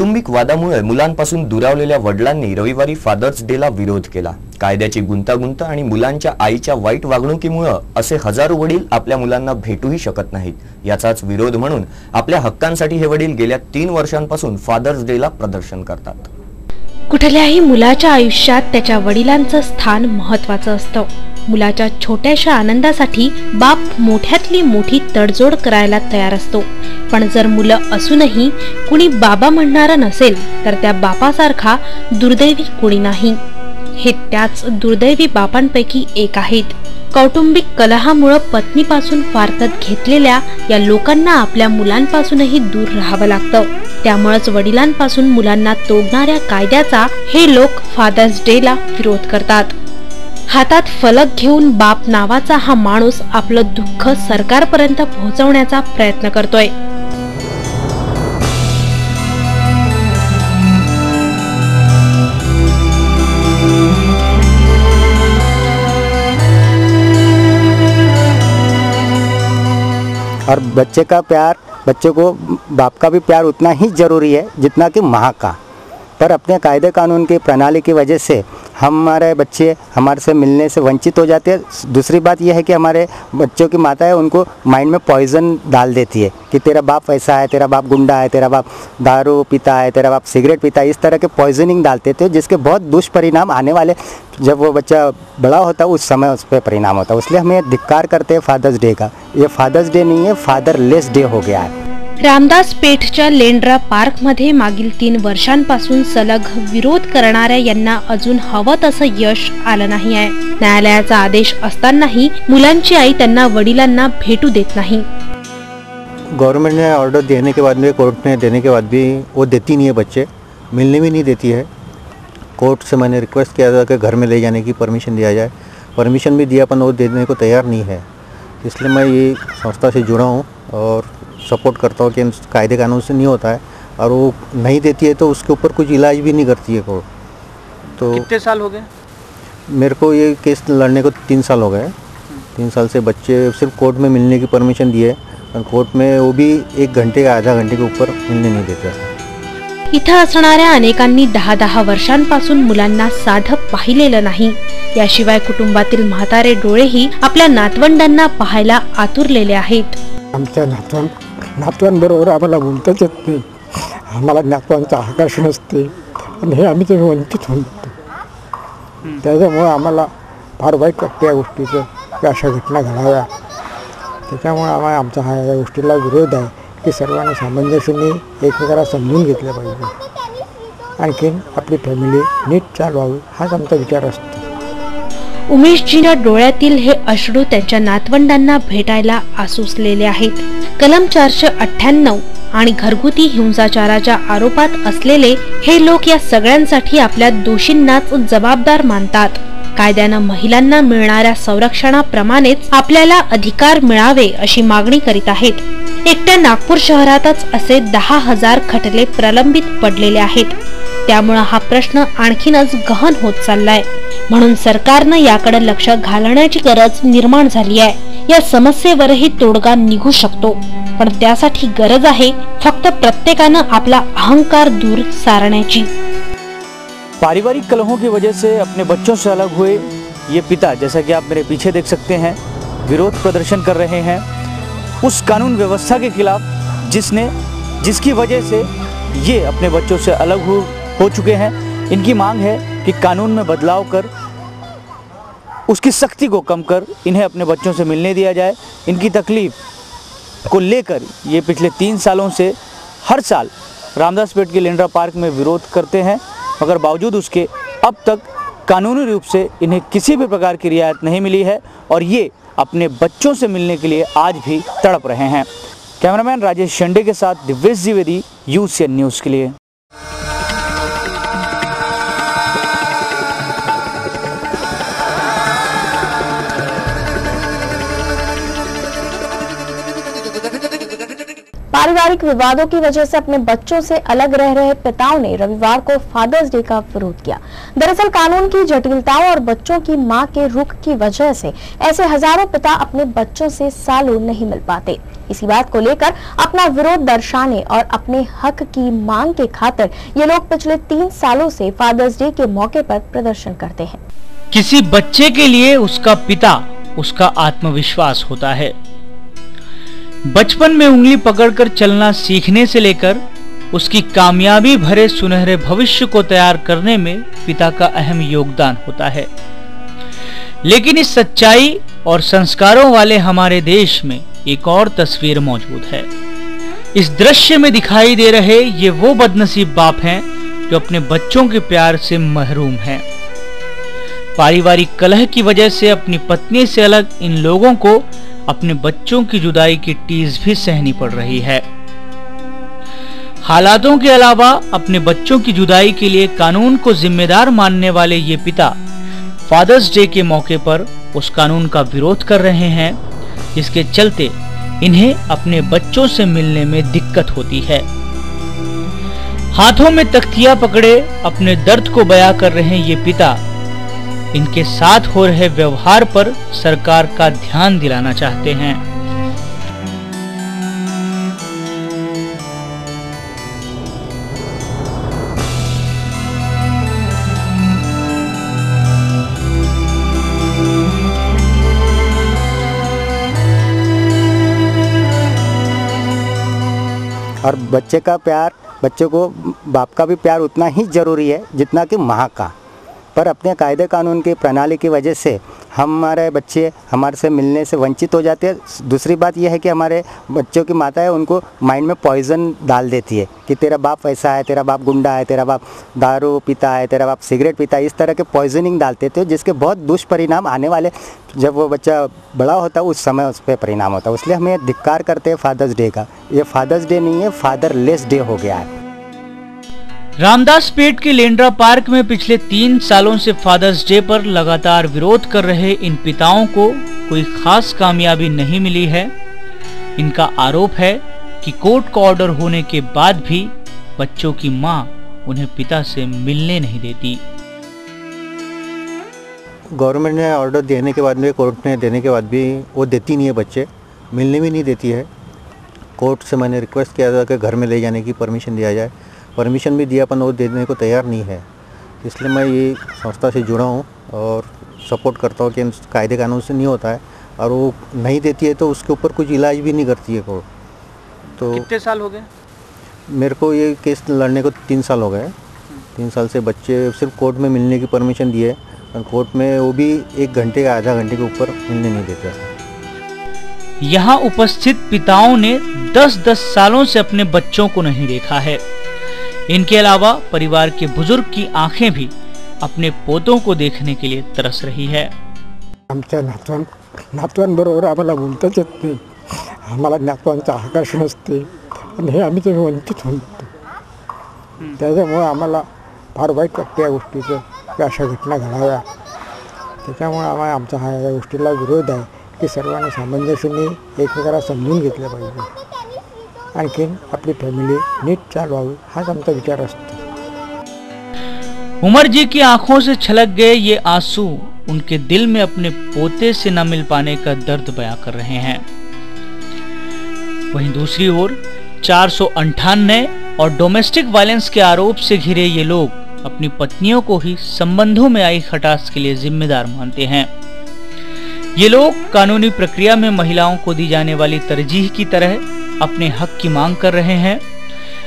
कौटुंबिक वादामुळे मुलांपासून दुरावलेल्या वडिलांनी रविवारी फादर्स डेला विरोध केला। कायद्याची गुंतागुंत आणि मुलांच्या आईच्या वाईट वागणुकीमुळे असे हजारो वडील आपल्या मुलांना भेटूही शकत नाहीत। याचाच विरोध म्हणून आपल्या हक्कांसाठी हे वडील गेल्या 3 वर्षांपासून फादर्स डेला प्रदर्शन करतात। कुठल्याही मुलाच्या आयुष्यात त्याच्या वडिलांचं स्थान महत्त्वाचं असतं। मुलाच्या छोट्याशा आनंदासाठी बाप मोठ्यातली मोठी तडजोड करायला तयार असतो, पण जर मुलं असूनही कुणी बाबा म्हणणारं नसेल तर त्या बापासारखा दुर्दैवी कुणी नाही। हे त्याच दुर्दैवी बापांपैकी एक आहेत। कौटुंबिक कलहामुळे पत्नीपासून फारकत घेतलेल्या या लोकांना आपल्या मुलांपासूनही दूर राहावं लागतं। त्यामुळेच वडिलांपासून मुलांना तोडणाऱ्या कायद्याचा हे लोक फादर्स डेला विरोध करतात। हातात फलक घेऊन बाप नावाचा हा माणूस आपलं दुःख सरकारपर्यंत पोहोचवण्याचा प्रयत्न करतोय। और बच्चे का प्यार, बच्चे को बाप का भी प्यार उतना ही ज़रूरी है जितना कि माँ का। पर अपने कायदे कानून की प्रणाली की वजह से हमारे बच्चे हमारे से मिलने से वंचित हो जाते हैं। दूसरी बात यह है कि हमारे बच्चों की माता है उनको माइंड में पॉइजन डाल देती है कि तेरा बाप वैसा है, तेरा बाप गुंडा है, तेरा बाप दारू पीता है, तेरा बाप सिगरेट पीता है। इस तरह के पॉइजनिंग डालते थे जिसके बहुत दुष्परिणाम आने वाले जब वो बच्चा बड़ा होता है उस समय उस पर परिणाम होता है। इसलिए हमें धिक्कार करते हैं फादर्स डे का। ये फादर्स डे नहीं है, फादरलेस डे हो गया है। रामदास पेठच्या लेंड्रा पार्क मध्ये मागील 3 वर्षांपासून सलग विरोध करणाऱ्या यांना अजून हवं तसं यश आलं नाही आहे। न्यायालयाचा आदेश असतानाही मुलांची आई त्यांना वडिलांना भेटू देत नाही। गवर्नमेंट ने ऑर्डर देने के बाद में, कोर्ट ने देने के बाद भी वो देती नहीं है, बच्चे मिलने भी नहीं देती है। कोर्ट से मैंने रिक्वेस्ट किया था कि घर में ले जाने की परमिशन दिया जाए, परमिशन भी दिया पर वो देने को तैयार नहीं है। इसलिए मैं ये संस्था से जुड़ा हूँ और सपोर्ट करता हूँ कि कायदे कानून से नहीं होता है और वो नहीं देती है तो उसके ऊपर कुछ इलाज भी नहीं करती है कोर्ट। तो कितने साल हो गए? मेरे को ये केस लड़ने को 3 साल हो गए। 3 साल से बच्चे सिर्फ कोर्ट में मिलने की परमिशन दी है और कोर्ट में वो भी 1 घंटे या आधा घंटे के ऊपर मिलने नहीं देते। इथं असणाऱ्या अनेकांनी 10-10 वर्षांपासून मुलांना साधं पाहिलेलं नाही। याशिवाय कुटुंबातील म्हातारे डोळेही आपल्या नातवंडांना पाहायला आतुरलेले आहेत। आमच्या नातवांबरोबर आम्हाला बोलताच येत नाही, आम्हाला नातवांचं आकर्षण असते आणि हे आम्ही तुम्ही वंचित होतो। त्याच्यामुळे आम्हाला फार वाईट वाटतं या गोष्टीचं की अशा घटना घडाव्या। त्याच्यामुळे आम्हाला आमचा हा या गोष्टीला विरोध आहे की सर्वांनी सामंजस्याने एकमेकाला समजून घेतलं पाहिजे, आणखीन आपली फॅमिली नीट चालवावी हाच आमचा विचार असतो। उमेशजींच्या डोळ्यातील हे अश्रू त्यांच्या नातवंडांना भेटायला आसुसलेले आहेत। कलम 498 आणि घरगुती हिंसाचाराच्या आरोपात असलेले हे लोक या सगळ्यांसाठी आपल्या दोषींनाच जबाबदार मानतात। कायद्यानं महिलांना मिळणाऱ्या संरक्षणाप्रमाणेच आपल्याला अधिकार मिळावे अशी मागणी करीत आहेत। एकट्या नागपूर शहरातच असे 10,000 खटले प्रलंबित पडलेले आहेत। त्यामुळे हा प्रश्न आणखीनच गहन होत चाललाय। म्हणून सरकारनं याकडे लक्ष घालण्याची गरज निर्माण झाली आहे। या समस्येवरही तोडगा निघू शकतो, पण त्यासाठी गरज आहे फक्त प्रत्येकानं आपला अहंकार दूर सारण्याची। पारिवारिक कलहों की वजह से अपने बच्चों से अलग हुए ये पिता, जैसा कि आप मेरे पीछे देख सकते हैं, विरोध प्रदर्शन कर रहे हैं उस कानून व्यवस्था के खिलाफ जिसकी वजह से ये अपने बच्चों से अलग हो चुके हैं। इनकी मांग है कि कानून में बदलाव कर उसकी सख्ती को कम कर इन्हें अपने बच्चों से मिलने दिया जाए। इनकी तकलीफ को लेकर ये पिछले 3 सालों से हर साल रामदास पेठ के लेंड्रा पार्क में विरोध करते हैं, मगर बावजूद उसके अब तक कानूनी रूप से इन्हें किसी भी प्रकार की रियायत नहीं मिली है और ये अपने बच्चों से मिलने के लिए आज भी तड़प रहे हैं। कैमरामैन राजेश शेंडे के साथ दिव्येश द्विवेदी, यूसीएन न्यूज़ के लिए। पारिवारिक पारिवारिक विवादों की वजह से अपने बच्चों से अलग रह रहे पिताओं ने रविवार को फादर्स डे का विरोध किया। दरअसल कानून की जटिलताओं और बच्चों की मां के रुख की वजह से ऐसे हजारों पिता अपने बच्चों से सालों नहीं मिल पाते। इसी बात को लेकर अपना विरोध दर्शाने और अपने हक की मांग के खातिर ये लोग पिछले 3 सालों से फादर्स डे के मौके पर प्रदर्शन करते हैं। किसी बच्चे के लिए उसका पिता उसका आत्मविश्वास होता है। बचपन में उंगली पकड़कर चलना सीखने से लेकर उसकी कामयाबी भरे सुनहरे भविष्य को तैयार करने में पिता का अहम योगदान होता है। लेकिन इस सच्चाई और संस्कारों वाले हमारे देश में एक और तस्वीर मौजूद है। इस दृश्य में दिखाई दे रहे ये वो बदनसीब बाप हैं जो अपने बच्चों के प्यार से महरूम हैं। पारिवारिक कलह की वजह से अपनी पत्नी से अलग इन लोगों को अपने बच्चों की जुदाई की टीस भी सहनी पड़ रही है। हालातों के अलावा अपने बच्चों की जुदाई के लिए कानून को जिम्मेदार मानने वाले ये पिता फादर्स डे के मौके पर उस कानून का विरोध कर रहे हैं, जिसके चलते इन्हें अपने बच्चों से मिलने में दिक्कत होती है। हाथों में तख्तियां पकड़े अपने दर्द को बयां कर रहे ये पिता इनके साथ हो रहे व्यवहार पर सरकार का ध्यान दिलाना चाहते हैं। और बच्चे का प्यार, बच्चे को बाप का भी प्यार उतना ही ज़रूरी है जितना कि माँ का। पर अपने कायदे कानून की प्रणाली की वजह से हमारे बच्चे हमारे से मिलने से वंचित हो जाते हैं। दूसरी बात यह है कि हमारे बच्चों की माता है उनको माइंड में पॉइजन डाल देती है कि तेरा बाप ऐसा है, तेरा बाप गुंडा है, तेरा बाप दारू पीता है, तेरा बाप सिगरेट पीता है। इस तरह के पॉइजनिंग डालते थे, जिसके बहुत दुष्परिणाम आने वाले जब वो बच्चा बड़ा होता है उस समय उस पर परिणाम होता है। इसलिए हमें धिक्कार करते हैं फादर्स डे का। ये फादर्स डे नहीं है, फादरलेस डे हो गया है। रामदासपेट के लेंड्रा पार्क में पिछले 3 सालों से फादर्स डे पर लगातार विरोध कर रहे इन पिताओं को कोई खास कामयाबी नहीं मिली है। इनका आरोप है कि कोर्ट का ऑर्डर होने के बाद भी बच्चों की मां उन्हें पिता से मिलने नहीं देती। गवर्नमेंट ने ऑर्डर देने के बाद में, कोर्ट ने देने के बाद भी वो देती नहीं है, बच्चे मिलने भी नहीं देती है। कोर्ट से मैंने रिक्वेस्ट किया था कि घर में ले जाने की परमिशन दिया जाए, परमिशन भी दिया, पर वो देने को तैयार नहीं है। इसलिए मैं ये संस्था से जुड़ा हूँ और सपोर्ट करता हूँ कि कायदे कानून से नहीं होता है, और वो नहीं देती है तो उसके ऊपर कुछ इलाज भी नहीं करती है कोर्ट। तो कितने साल हो गए? मेरे को ये केस लड़ने को 3 साल हो गए। 3 साल से बच्चे सिर्फ कोर्ट में मिलने की परमिशन दी है, और कोर्ट में वो भी 1 घंटे या आधा घंटे के ऊपर मिलने नहीं देते। यहाँ उपस्थित पिताओं ने 10-10 सालों से अपने बच्चों को नहीं देखा है। इनके अलावा परिवार के बुजुर्ग की आंखें भी अपने पोतों को देखने के लिए तरस रही है। आमच्या नातवांबरोबर आम्हाला बोलताच येत नाही, आम्हाला नातवांचा आकाश नसते आणि हे आम्ही तर वंचित होतो। त्याच्यामुळे आम्हाला फार वाईट वाटतं या गोष्टीचं की अशा घटना घडाव्या। त्याच्यामुळे आम्हाला आमचा हा या गोष्टीला विरोध आहे की सर्वांनी सामंजस्याने एकमेकाला समजून घेतलं पाहिजे, आणखीन आपली फॅमिली नीट चालवावी हाच आमचा विचार असतो। उमर जी की आंखों से छलक गए ये आंसू उनके दिल में अपने पोते से न मिल पाने का दर्द बयां कर रहे हैं। वहीं दूसरी ओर 498 और डोमेस्टिक वायलेंस के आरोप से घिरे ये लोग अपनी पत्नियों को ही संबंधों में आई खटास के लिए जिम्मेदार मानते हैं। ये लोग कानूनी प्रक्रिया में महिलाओं को दी जाने वाली तरजीह की तरह अपने हक की मांग कर रहे हैं।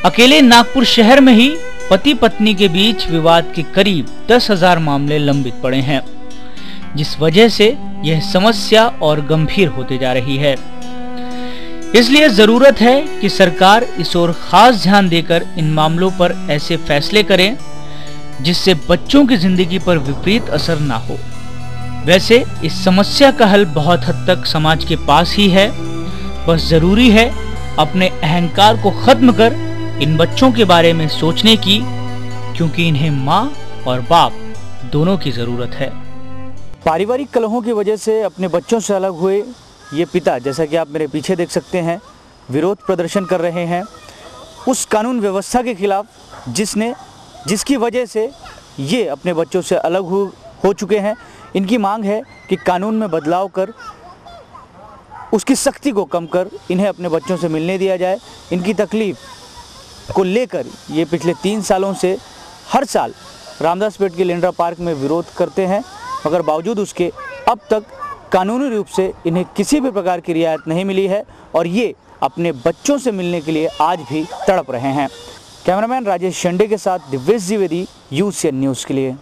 अकेले नागपुर शहर में ही पति पत्नी के बीच विवाद के करीब 10,000 मामले लंबित पड़े हैं, जिस वजह से यह समस्या और गंभीर होते जा रही है। इसलिए जरूरत है कि सरकार इस ओर खास ध्यान देकर इन मामलों पर ऐसे फैसले करें जिससे बच्चों की जिंदगी पर विपरीत असर ना हो। वैसे इस समस्या का हल बहुत हद तक समाज के पास ही है, बस जरूरी है अपने अहंकार को खत्म कर इन बच्चों के बारे में सोचने की, क्योंकि इन्हें माँ और बाप दोनों की जरूरत है। पारिवारिक कलहों की वजह से अपने बच्चों से अलग हुए ये पिता, जैसा कि आप मेरे पीछे देख सकते हैं, विरोध प्रदर्शन कर रहे हैं उस कानून व्यवस्था के खिलाफ जिसकी वजह से ये अपने बच्चों से अलग हो चुके हैं। इनकी मांग है कि कानून में बदलाव कर उसकी सख्ती को कम कर इन्हें अपने बच्चों से मिलने दिया जाए। इनकी तकलीफ को लेकर ये पिछले 3 सालों से हर साल रामदासपेट के लेंड्रा पार्क में विरोध करते हैं, मगर बावजूद उसके अब तक कानूनी रूप से इन्हें किसी भी प्रकार की रियायत नहीं मिली है और ये अपने बच्चों से मिलने के लिए आज भी तड़प रहे हैं। कैमरामैन राजेश शेंडे के साथ दिव्येश द्विवेदी, UCN न्यूज़ के लिए।